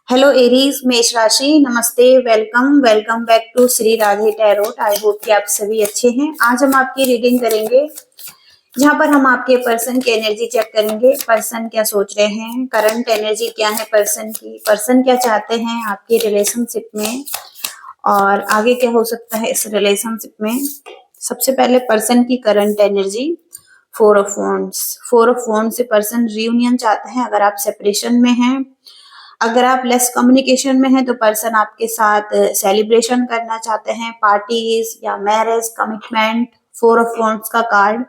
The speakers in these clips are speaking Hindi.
हेलो एरीज मेष राशि, नमस्ते, welcome welcome back to Shri Radhe tarot. I hope कि आप सभी अच्छे हैं। आज हम आपकी रीडिंग करेंगे जहां पर हम आपके पर्सन की एनर्जी चेक करेंगे। पर्सन क्या सोच रहे हैं, करंट एनर्जी क्या है पर्सन की, पर्सन क्या चाहते हैं आपकी रिलेशनशिप में और आगे क्या हो सकता है इस रिलेशनशिप में। सबसे पहले पर्सन की current energy, 4 of wands. 4 of wands से पर्सन रियूनियन चाहते हैं। अगर आप सेपरेशन में हैं, अगर आप लेस कम्युनिकेशन में हैं तो पर्सन आपके साथ सेलिब्रेशन करना चाहते हैं, पार्टीज या मैरिज, कमिटमेंट। 4 ऑफ वॉन्ड्स का कार्ड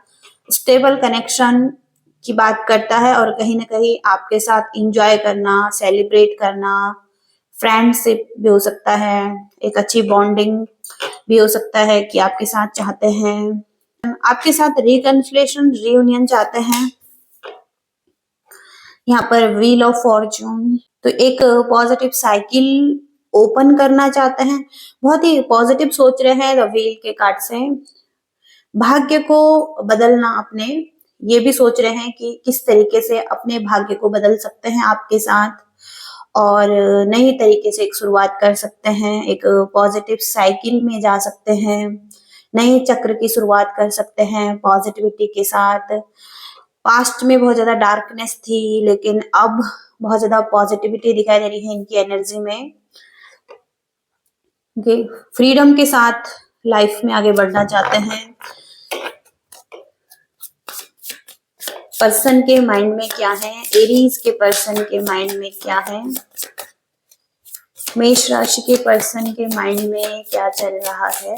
स्टेबल कनेक्शन की बात करता है और कहीं ना कहीं आपके साथ इंजॉय करना, सेलिब्रेट करना, फ्रेंडशिप भी हो सकता है, एक अच्छी बॉन्डिंग भी हो सकता है कि आपके साथ चाहते हैं, आपके साथ रिकन्सिलेशन, रियूनियन चाहते हैं। यहाँ पर व्हील ऑफ फॉर्च्यून, तो एक पॉजिटिव साइकिल ओपन करना चाहते हैं, बहुत ही पॉजिटिव सोच रहे हैं द व्हील के कार्ड से। भाग्य को बदलना अपने, ये भी सोच रहे हैं कि किस तरीके से अपने भाग्य को बदल सकते हैं आपके साथ और नई तरीके से एक शुरुआत कर सकते हैं, एक पॉजिटिव साइकिल में जा सकते हैं, नए चक्र की शुरुआत कर सकते हैं पॉजिटिविटी के साथ। पास्ट में बहुत ज्यादा डार्कनेस थी लेकिन अब बहुत ज्यादा पॉजिटिविटी दिखाई दे रही है इनकी एनर्जी में। फ्रीडम के साथ लाइफ में आगे बढ़ना चाहते हैं। पर्सन के माइंड में क्या है, एरीज के पर्सन के माइंड में क्या है, मेष राशि के पर्सन के माइंड में क्या चल रहा है।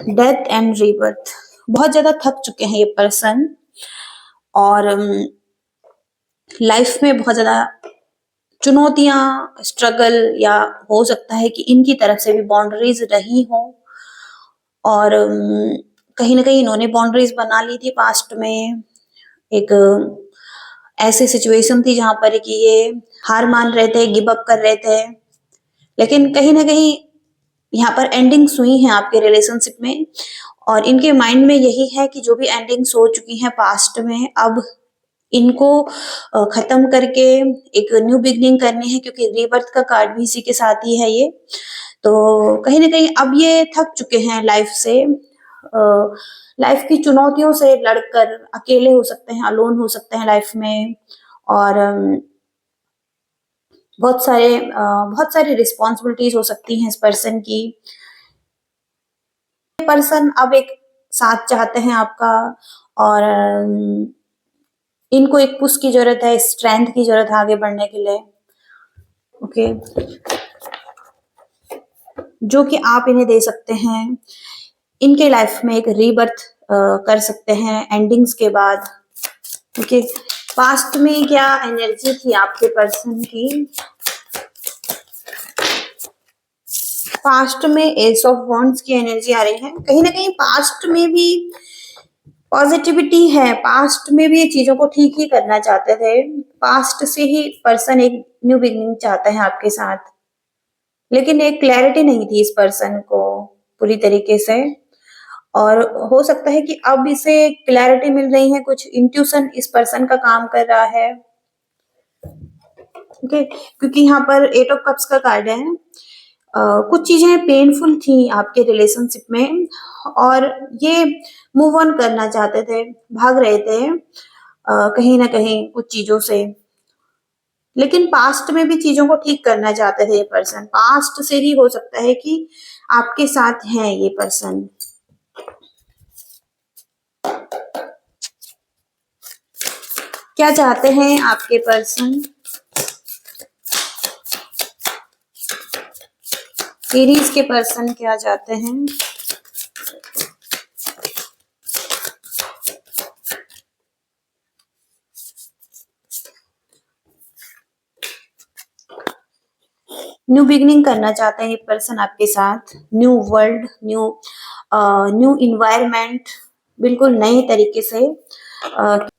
डेथ एंड रीबर्थ, बहुत ज्यादा थक चुके हैं ये पर्सन और लाइफ में बहुत ज्यादा चुनौतियां, स्ट्रगल या हो सकता है कि इनकी तरफ से भी बाउंड्रीज रही हो और कहीं ना कहीं इन्होंने बाउंड्रीज बना ली थी पास्ट में। एक ऐसी सिचुएशन थी जहां पर कि ये हार मान रहे थे, गिव अप कर रहे थे, लेकिन कहीं ना कहीं यहाँ पर एंडिंग्स हुई हैं आपके रिलेशनशिप में और इनके माइंड में यही है कि जो भी एंडिंग्स हो चुकी हैं पास्ट में, अब इनको खत्म करके एक न्यू बिगनिंग करनी है, क्योंकि रीबर्थ का कार्ड भी इसी के साथ ही है ये। तो कहीं ना कहीं अब ये थक चुके हैं लाइफ से, लाइफ की चुनौतियों से लड़कर अकेले हो सकते हैं, अलोन हो सकते हैं लाइफ में और बहुत सारी रिस्पॉन्सिबिलिटीज हो सकती हैं इस पर्सन की। पर्सन अब एक साथ चाहते हैं आपका और इनको एक पुश की जरूरत है, स्ट्रेंथ की जरूरत है आगे बढ़ने के लिए। ओके, जो कि आप इन्हें दे सकते हैं। इनके लाइफ में एक रीबर्थ कर सकते हैं एंडिंग्स के बाद। ओके, पास्ट में क्या एनर्जी थी आपके पर्सन की। पास्ट में एस ऑफ वॉन्ड्स की एनर्जी आ रही है। कहीं ना कहीं पास्ट में भी पॉजिटिविटी है, पास्ट में भी ये चीजों को ठीक ही करना चाहते थे, पास्ट से ही पर्सन एक न्यू बिगनिंग चाहता है आपके साथ, लेकिन एक क्लैरिटी नहीं थी इस पर्सन को पूरी तरीके से और हो सकता है कि अब इसे क्लैरिटी मिल रही है, कुछ इंट्यूशन इस पर्सन का काम कर रहा है। ओके, क्योंकि यहाँ पर 8 ऑफ कप्स का कार्ड है। कुछ चीजें पेनफुल थी आपके रिलेशनशिप में और ये मूव ऑन करना चाहते थे, भाग रहे थे कहीं ना कहीं कुछ चीजों से, लेकिन पास्ट में भी चीजों को ठीक करना चाहते थे ये पर्सन। पास्ट से ही हो सकता है कि आपके साथ है ये पर्सन। क्या चाहते हैं आपके पर्सन, एरीज के पर्सन क्या चाहते हैं। न्यू बिगनिंग करना चाहते हैं ये पर्सन आपके साथ, न्यू वर्ल्ड, न्यू इन्वायरमेंट, बिल्कुल नए तरीके से।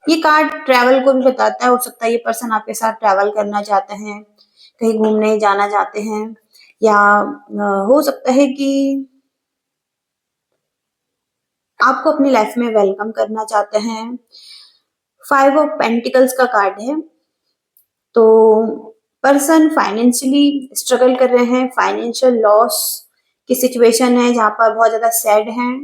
ये कार्ड ट्रैवल को भी बताता है। हो सकता है ये पर्सन आपके साथ ट्रैवल करना चाहते हैं, कहीं घूमने जाना चाहते हैं या हो सकता है कि आपको अपनी लाइफ में वेलकम करना चाहते हैं। 5 ऑफ पेंटिकल्स का कार्ड है। तो पर्सन फाइनेंशियली स्ट्रगल कर रहे हैं, फाइनेंशियल लॉस की सिचुएशन है जहां पर बहुत ज्यादा सैड हैं।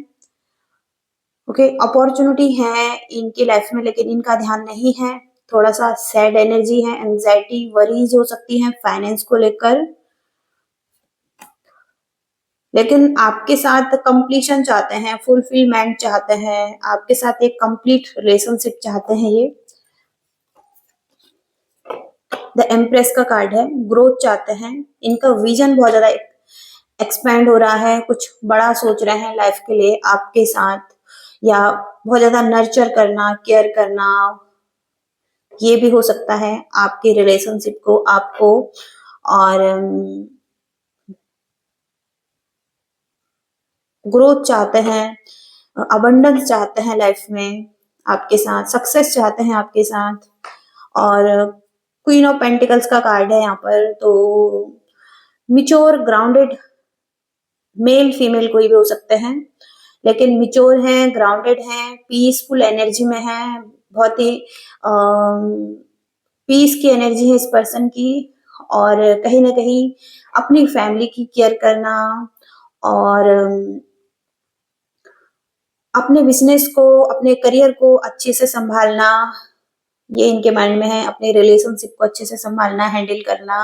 ओके, अपॉर्चुनिटी है इनकी लाइफ में, लेकिन इनका ध्यान नहीं है। थोड़ा सा सैड एनर्जी है, एंजाइटी वरीज हो सकती है फाइनेंस को लेकर, लेकिन आपके साथ कंप्लीशन चाहते हैं, फुलफिलमेंट चाहते हैं, आपके साथ एक कंप्लीट रिलेशनशिप चाहते हैं। ये द एम्प्रेस का कार्ड है, ग्रोथ चाहते हैं। इनका विजन बहुत ज्यादा एक्सपैंड हो रहा है, कुछ बड़ा सोच रहे हैं लाइफ के लिए आपके साथ, या बहुत ज्यादा नर्चर करना, केयर करना, ये भी हो सकता है आपके रिलेशनशिप को, आपको। और ग्रोथ चाहते हैं, अबंडेंस चाहते हैं लाइफ में आपके साथ, सक्सेस चाहते हैं आपके साथ। और क्वीन ऑफ पेंटिकल्स का कार्ड है यहाँ पर। तो मिच्योर ग्राउंडेड मेल फीमेल कोई भी हो सकते हैं, लेकिन मिच्योर हैं, ग्राउंडेड हैं, पीसफुल एनर्जी में हैं, बहुत ही पीस की एनर्जी है इस पर्सन की। और कहीं ना कहीं अपनी फैमिली की केयर करना और अपने बिजनेस को, अपने करियर को अच्छे से संभालना, ये इनके माइंड में है। अपने रिलेशनशिप को अच्छे से संभालना, हैंडल करना,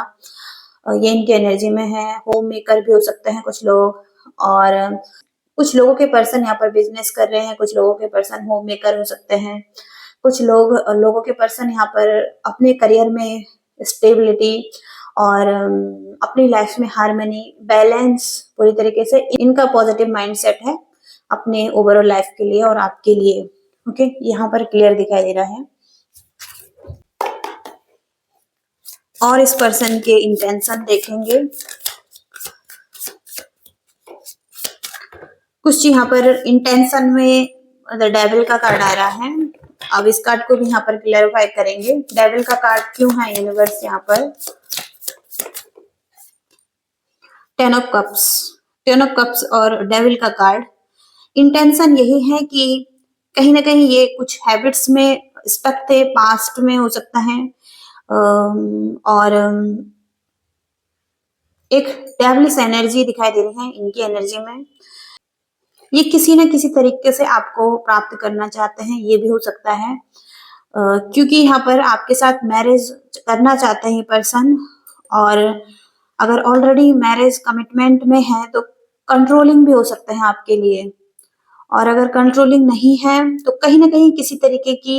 ये इनके एनर्जी में है। होम मेकर भी हो सकते हैं कुछ लोग, और कुछ लोगों के पर्सन यहाँ पर बिजनेस कर रहे हैं, कुछ लोगों के पर्सन होम मेकर हो सकते हैं, कुछ लोगों के पर्सन यहाँ पर अपने करियर में स्टेबिलिटी और अपनी लाइफ में हार्मनी, बैलेंस, पूरी तरीके से इनका पॉजिटिव माइंडसेट है अपने ओवरऑल लाइफ के लिए और आपके लिए। ओके, यहाँ पर क्लियर दिखाई दे रहा है। और इस पर्सन के इंटेंशन देखेंगे। कुछ यहाँ पर इंटेंशन में द डेविल का कार्ड आ रहा है। अब इस कार्ड को भी यहाँ पर क्लैरिफाई करेंगे, डेविल का कार्ड क्यों है यूनिवर्स यहाँ पर। 10 ऑफ कप्स और डेविल का कार्ड। इंटेंशन यही है कि कहीं ना कहीं ये कुछ हैबिट्स में स्टक थे, पास्ट में हो सकता है। और एक डेविलिश एनर्जी दिखाई दे रही है इनकी एनर्जी में। ये किसी न किसी तरीके से आपको प्राप्त करना चाहते हैं, ये भी हो सकता है। क्योंकि यहाँ पर आपके साथ मैरिज करना चाहते हैं ये पर्सन, और अगर ऑलरेडी मैरिज कमिटमेंट में है तो कंट्रोलिंग भी हो सकते हैं आपके लिए। और अगर कंट्रोलिंग नहीं है तो कहीं ना कहीं किसी तरीके की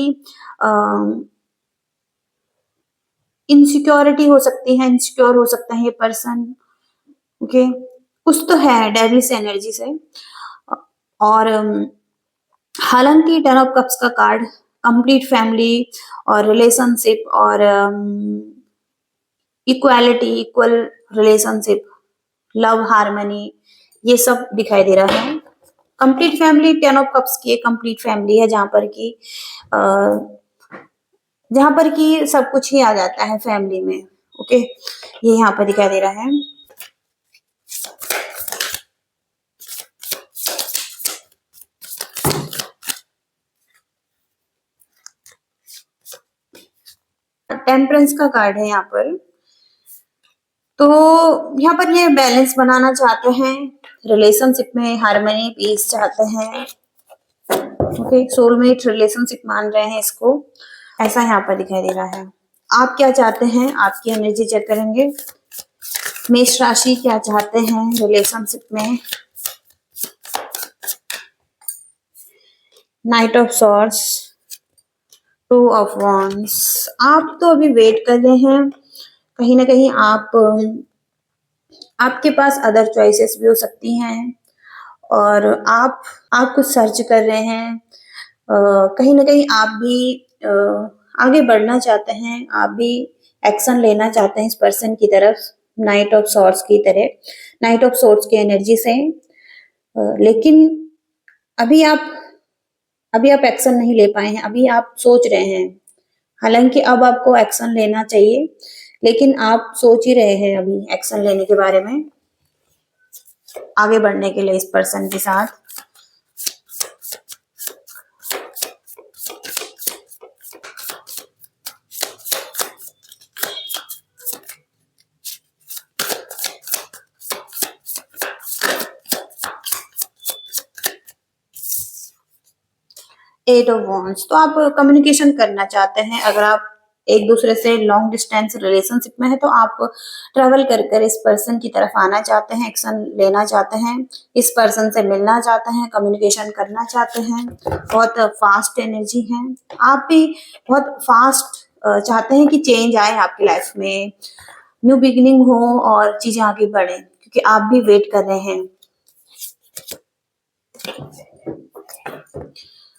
इनसिक्योरिटी हो सकती है, इनसिक्योर हो सकता है ये पर्सन। ओके, कुछ तो है डेविल्स एनर्जी से। और हालांकि 10 ऑफ कप्स का कार्ड कंप्लीट फैमिली और रिलेशनशिप और equality, equal relationship, love, harmony, ये सब दिखाई दे रहा है। कंप्लीट फैमिली, 10 ऑफ कप्स की एक कंप्लीट फैमिली है जहां पर की सब कुछ ही आ जाता है फैमिली में। ओके, ये यहाँ पर दिखाई दे रहा है। टेम्परेंस का कार्ड है यहाँ पर। तो यहाँ पर ये बैलेंस बनाना चाहते हैं, रिलेशनशिप में हार्मनी, पीस चाहते हैं। ओके, सोलमेट रिलेशनशिप मान रहे हैं इसको, ऐसा यहाँ पर दिखाई दे रहा है। आप क्या चाहते हैं, आपकी एनर्जी चेक करेंगे। मेष राशि क्या चाहते हैं रिलेशनशिप में। Night of swords, 2 of wands. आप तो अभी वेट कर रहे हैं, कहीं ना कहीं आपके पास अदर चॉइसेस भी हो सकती हैं, और आप कुछ सर्च कर रहे हैं। कहीं ना कहीं आप भी आगे बढ़ना चाहते हैं, आप भी एक्शन लेना चाहते हैं इस पर्सन की तरफ, नाइट ऑफ सॉर्ड्स की तरह, नाइट ऑफ सॉर्ड्स की एनर्जी से। लेकिन अभी आप एक्शन नहीं ले पाए हैं, अभी आप सोच रहे हैं। हालांकि अब आपको एक्शन लेना चाहिए, लेकिन आप सोच ही रहे हैं अभी एक्शन लेने के बारे में, आगे बढ़ने के लिए इस पर्सन के साथ। एट ऑफ वॉन्ड्स, तो आप कम्युनिकेशन करना चाहते हैं। अगर आप एक दूसरे से लॉन्ग डिस्टेंस रिलेशनशिप में है तो आप ट्रेवल कर कर इस पर्सन की तरफ आना चाहते हैं, एक्शन लेना चाहते हैं, इस पर्सन से मिलना चाहते हैं, कम्युनिकेशन करना चाहते हैं। बहुत फास्ट एनर्जी है। आप भी बहुत फास्ट चाहते हैं कि चेंज आए आपकी लाइफ में, न्यू बिगिनिंग हो और चीजें आगे बढ़े, क्योंकि आप भी वेट कर रहे हैं।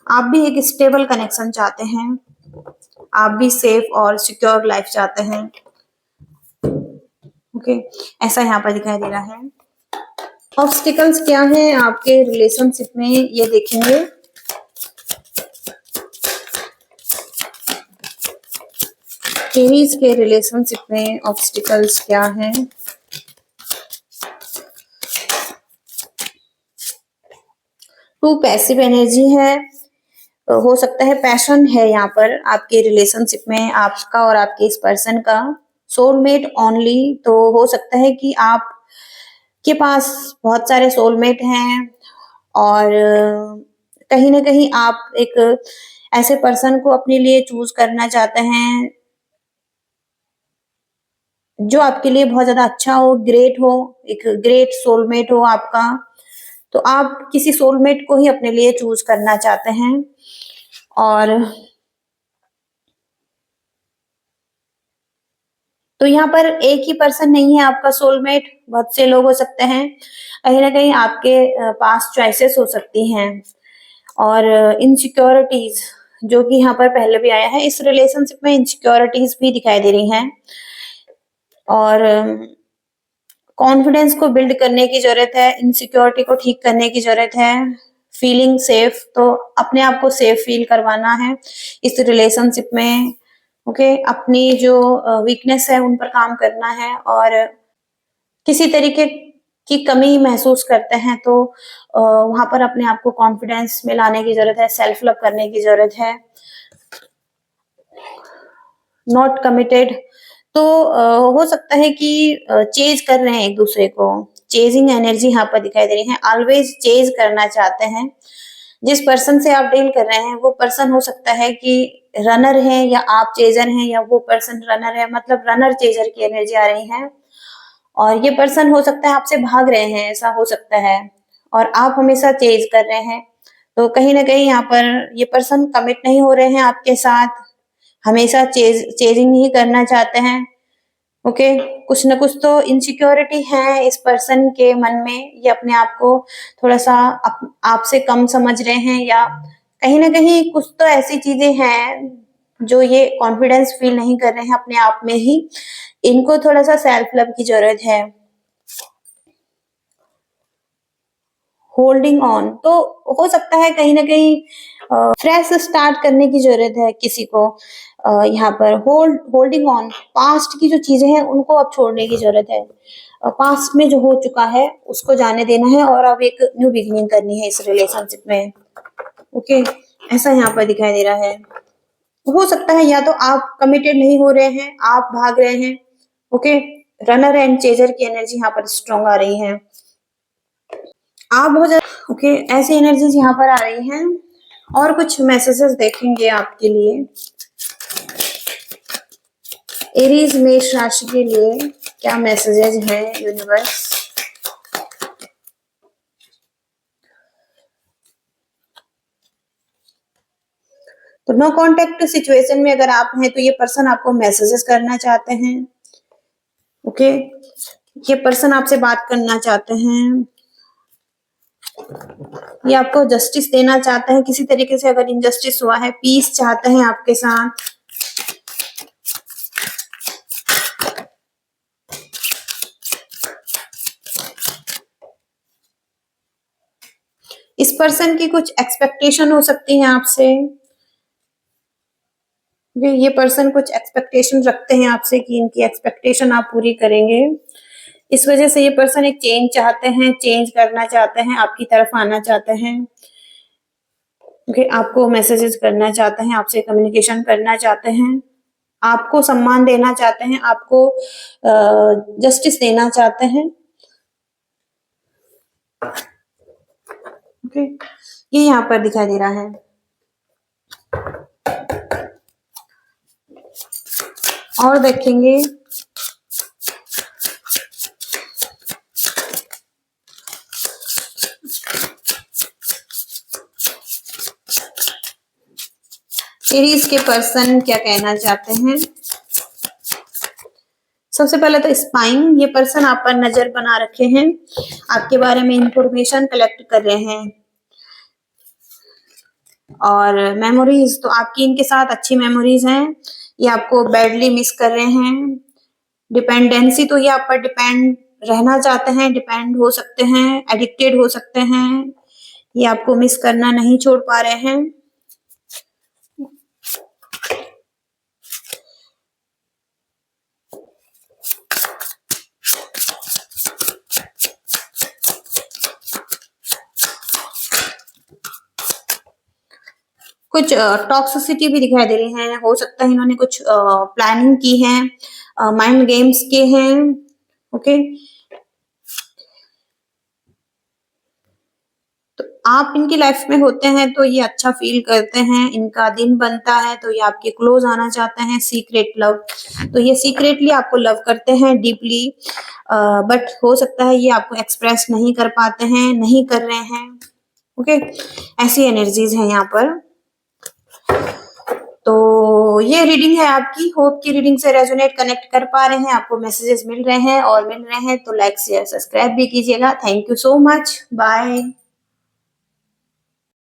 आप भी एक स्टेबल कनेक्शन चाहते हैं, आप भी सेफ और सिक्योर लाइफ चाहते हैं। ओके, ऐसा यहाँ पर दिखाई दे रहा है। ऑब्स्टिकल्स क्या है आपके रिलेशनशिप में, ये देखेंगे। एरीज के रिलेशनशिप में ऑब्स्टिकल्स क्या है? टू पैसिव एनर्जी है, हो सकता है पैशन है यहाँ पर आपके रिलेशनशिप में, आपका और आपके इस पर्सन का सोलमेट ओनली। तो हो सकता है कि आप के पास बहुत सारे सोलमेट हैं और कहीं ना कहीं आप एक ऐसे पर्सन को अपने लिए चूज करना चाहते हैं जो आपके लिए बहुत ज्यादा अच्छा हो, ग्रेट हो, एक ग्रेट सोलमेट हो आपका। तो आप किसी सोलमेट को ही अपने लिए चूज करना चाहते हैं। और तो यहाँ पर एक ही पर्सन नहीं है आपका सोलमेट, बहुत से लोग हो सकते हैं। कहीं ना कहीं आपके पास चॉइसेस हो सकती हैं और इनसिक्योरिटीज जो कि यहाँ पर पहले भी आया है, इस रिलेशनशिप में इनसिक्योरिटीज भी दिखाई दे रही हैं और कॉन्फिडेंस को बिल्ड करने की जरूरत है, इनसिक्योरिटी को ठीक करने की जरूरत है, फीलिंग सेफ, तो अपने आप को सेफ फील करवाना है इस रिलेशनशिप में। ओके, अपनी जो वीकनेस है उन पर काम करना है और किसी तरीके की कमी महसूस करते हैं तो वहां पर अपने आप को कॉन्फिडेंस में लाने की जरूरत है, सेल्फ लव करने की जरूरत है। नॉट कमिटेड, तो हो सकता है कि चेज कर रहे हैं एक दूसरे को, चेजिंग एनर्जी यहाँ पर दिखाई दे रही है, ऑलवेज चेज करना चाहते हैं। जिस पर्सन से आप डील कर रहे हैं वो पर्सन हो सकता है कि रनर है या आप चेजर हैं, या वो पर्सन रनर है, मतलब रनर चेजर की एनर्जी आ रही है। और ये पर्सन हो सकता है आपसे भाग रहे हैं, ऐसा हो सकता है, और आप हमेशा चेज कर रहे हैं। तो कहीं ना कहीं यहाँ पर ये पर्सन कमिट नहीं हो रहे हैं आपके साथ, हमेशा चेजिंग ही करना चाहते हैं। ओके, कुछ ना कुछ तो इनसिक्योरिटी है इस पर्सन के मन में, ये अपने आप को थोड़ा सा आपसे कम समझ रहे हैं, या कहीं ना कहीं कुछ तो ऐसी चीजें हैं जो ये कॉन्फिडेंस फील नहीं कर रहे हैं अपने आप में ही, इनको थोड़ा सा सेल्फ लव की जरूरत है। होल्डिंग ऑन, तो हो सकता है कहीं ना कहीं फ्रेश स्टार्ट करने की जरूरत है किसी को। यहाँ पर होल्डिंग ऑन, पास्ट की जो चीजें हैं उनको अब छोड़ने की जरूरत है। पास्ट में जो हो चुका है उसको जाने देना है और अब एक न्यू बिगिनिंग करनी है इस रिलेशनशिप में। ओके, ऐसा यहाँ पर दिखाई दे रहा है। हो सकता है या तो आप कमिटेड नहीं हो रहे हैं, आप भाग रहे हैं। ओके, रनर एंड चेजर की एनर्जी यहाँ पर स्ट्रॉन्ग आ रही है। आप बहुत ज्यादा ओके, ऐसी एनर्जीज यहाँ पर आ रही हैं। और कुछ मैसेजेस देखेंगे आपके लिए। एरीज मेष राशि के लिए क्या मैसेजेस हैं यूनिवर्स? तो नो कांटेक्ट सिचुएशन में अगर आप हैं तो ये पर्सन आपको मैसेजेस करना चाहते हैं। ओके, ये पर्सन आपसे बात करना चाहते हैं, ये आपको जस्टिस देना चाहते हैं किसी तरीके से, अगर इनजस्टिस हुआ है, पीस चाहते हैं आपके साथ। इस पर्सन की कुछ एक्सपेक्टेशन हो सकती है आपसे, ये पर्सन कुछ एक्सपेक्टेशन रखते हैं आपसे कि इनकी एक्सपेक्टेशन आप पूरी करेंगे। इस वजह से ये पर्सन एक चेंज चाहते हैं, चेंज करना चाहते हैं, आपकी तरफ आना चाहते हैं। ओके, आपको मैसेजेस करना चाहते हैं, आपसे कम्युनिकेशन करना चाहते हैं, आपको सम्मान देना चाहते हैं, आपको जस्टिस देना चाहते हैं। ओके, ये यहाँ पर दिखाई दे रहा है। और देखेंगे एरीज के पर्सन क्या कहना चाहते हैं। सबसे पहले तो स्पाइंग, ये पर्सन आप पर नजर बना रखे हैं, आपके बारे में इंफॉर्मेशन कलेक्ट कर रहे हैं। और मेमोरीज, तो आपकी इनके साथ अच्छी मेमोरीज हैं, ये आपको बैडली मिस कर रहे हैं। डिपेंडेंसी, तो ये आप पर डिपेंड रहना चाहते हैं, डिपेंड हो सकते हैं, एडिक्टेड हो सकते हैं, ये आपको मिस करना नहीं छोड़ पा रहे हैं। कुछ टॉक्सिसिटी भी दिखाई दे रही है, हो सकता है इन्होंने कुछ प्लानिंग की है, माइंड गेम्स के हैं। ओके, तो आप इनकी लाइफ में होते हैं तो ये अच्छा फील करते हैं, इनका दिन बनता है तो ये आपके क्लोज आना चाहते हैं। सीक्रेट लव, तो ये सीक्रेटली आपको लव करते हैं डीपली, बट हो सकता है ये आपको एक्सप्रेस नहीं कर पाते हैं, नहीं कर रहे हैं। ओके, ऐसी एनर्जीज हैं यहाँ पर। तो ये रीडिंग है आपकी, होप की रीडिंग से रेजोनेट कनेक्ट कर पा रहे हैं, आपको मैसेजेस मिल रहे हैं, और मिल रहे हैं तो लाइक शेयर सब्सक्राइब भी कीजिएगा। Thank you so much, bye.